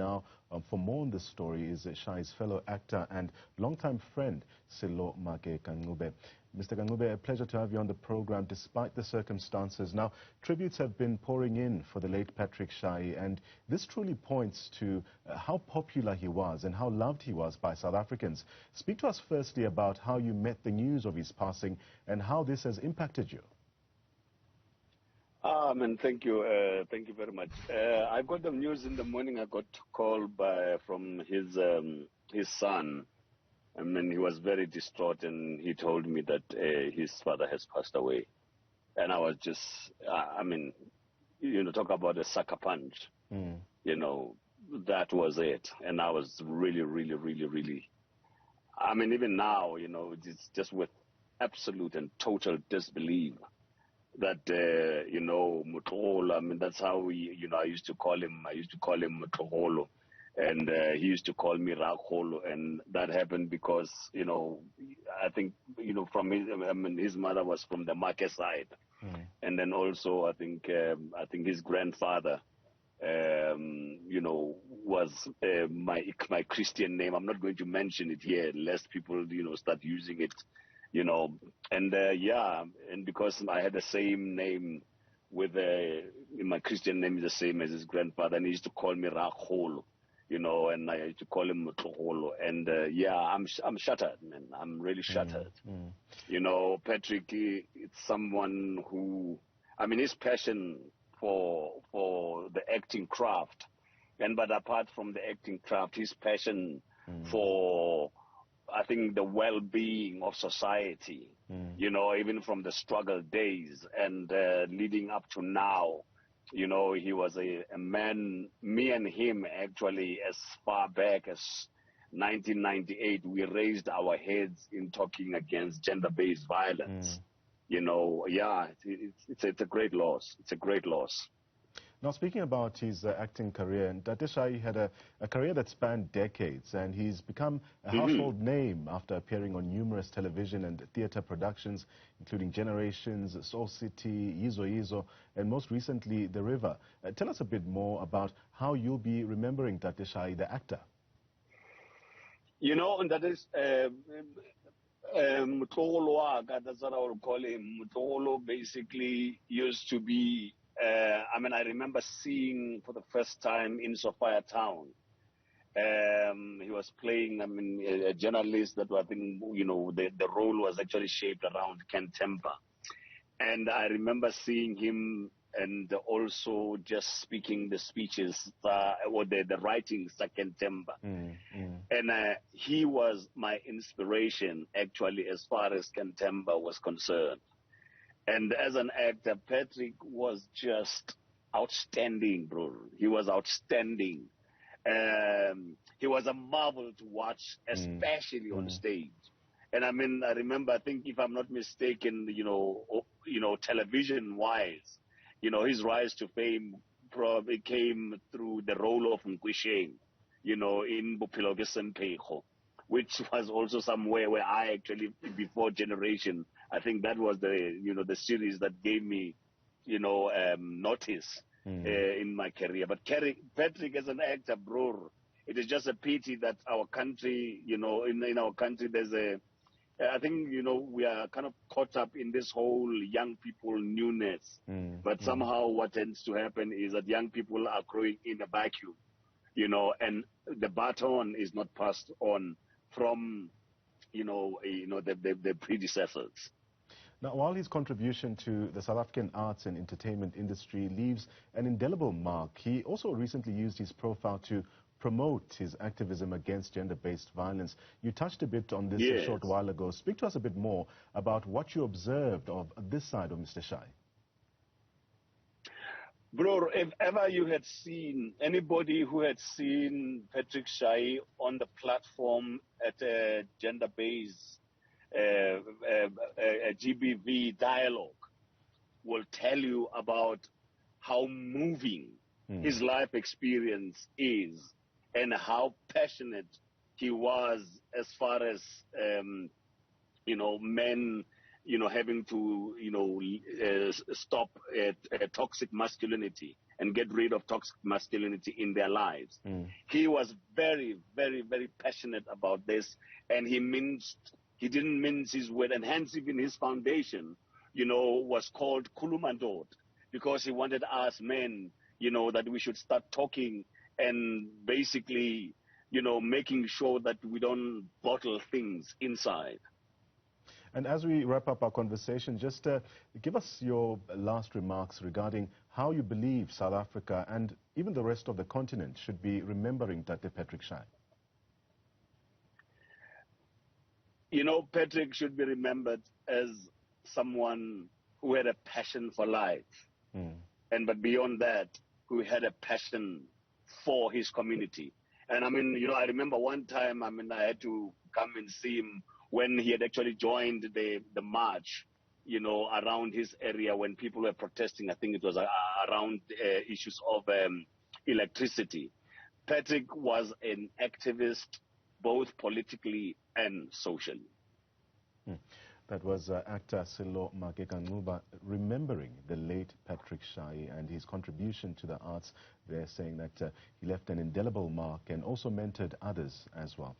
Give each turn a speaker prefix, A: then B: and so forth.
A: now for more on this story is Shai's fellow actor and longtime friend, Sello Maake KaNcube. Mr. KaNcube, a pleasure to have you on the program despite the circumstances. Now, tributes have been pouring in for the late Patrick Shai, and this truly points to how popular he was and how loved he was by South Africans. Speak to us firstly about how you met the news of his passing and how this has impacted you.
B: Man, thank you very much. I got the news in the morning. I got a call from his son. I mean, he was very distraught, and he told me that his father has passed away. And I was just, talk about a sucker punch. That was it. And I was really, really, really, really, even now, it's just with absolute and total disbelief that, Mutolo, that's how I used to call him. I used to call him Mutolo. And he used to call me Rakholo, and that happened because, I think, from his mother was from the Maake side. And then also, I think his grandfather, was my Christian name. I'm not going to mention it here, lest people, start using it, And and because I had the same name with my Christian name is the same as his grandfather, and he used to call me Rakholo. And I used to call him Mutloholo. And I'm shattered, man. I'm really shattered. Patrick, it's someone who, his passion for the acting craft, but apart from the acting craft, his passion for, I think, the well-being of society, even from the struggle days and leading up to now. He was a man, me and him actually, as far back as 1998, we raised our heads in talking against gender-based violence. It's a great loss. It's a great loss.
A: Now, speaking about his acting career, Patrick Shai had a career that spanned decades, and he's become a household name after appearing on numerous television and theater productions, including Generations, Soul City, Yizo Yizo, and most recently, The River. Tell us a bit more about how you'll be remembering Patrick Shai, the actor.
B: And that is Mutolo, that's what I would call him. Mutolo basically used to be, I remember seeing for the first time in Sophia Town. He was playing, a journalist that I think, the role was actually shaped around Ken Temper. And I remember seeing him and also just speaking the speeches, or the writings like Ken Temper. And he was my inspiration, actually, as far as Ken Temper was concerned. And as an actor, Patrick was just outstanding, bro. He was outstanding. He was a marvel to watch, especially on stage. And I remember, I think if I'm not mistaken, television-wise, his rise to fame probably came through the role of Nkwisheng, in Bophelo ke Semphego, which was also somewhere where I actually, before Generation, I think that was the series that gave me, notice in my career. But Patrick as an actor, bro, it is just a pity that our country, in our country, I think, we are kind of caught up in this whole young people newness. But somehow what tends to happen is that young people are growing in a vacuum, and the baton is not passed on from, the predecessors.
A: Now, while his contribution to the South African arts and entertainment industry leaves an indelible mark, he also recently used his profile to promote his activism against gender-based violence. You touched a bit on this a short while ago. Speak to us a bit more about what you observed of this side of Mr. Shai.
B: Bro, if ever you had seen, anybody who had seen Patrick Shai on the platform at a gender-based GBV dialogue will tell you about how moving his life experience is and how passionate he was as far as, men, having to, stop toxic masculinity and get rid of toxic masculinity in their lives. He was very, very, very passionate about this, and he didn't mince his word, and hence even his foundation, was called Kulumandot, because he wanted us men, that we should start talking and basically, making sure that we don't bottle things inside.
A: And as we wrap up our conversation, just give us your last remarks regarding how you believe South Africa and even the rest of the continent should be remembering Tate Patrick Shai.
B: Patrick should be remembered as someone who had a passion for life. But beyond that, who had a passion for his community. And I remember one time, I had to come and see him when he had actually joined the march, around his area when people were protesting. I think it was around issues of electricity. Patrick was an activist, both politically and socially.
A: That was actor Sello Maake KaNcube remembering the late Patrick Shai and his contribution to the arts. They're saying that he left an indelible mark and also mentored others as well.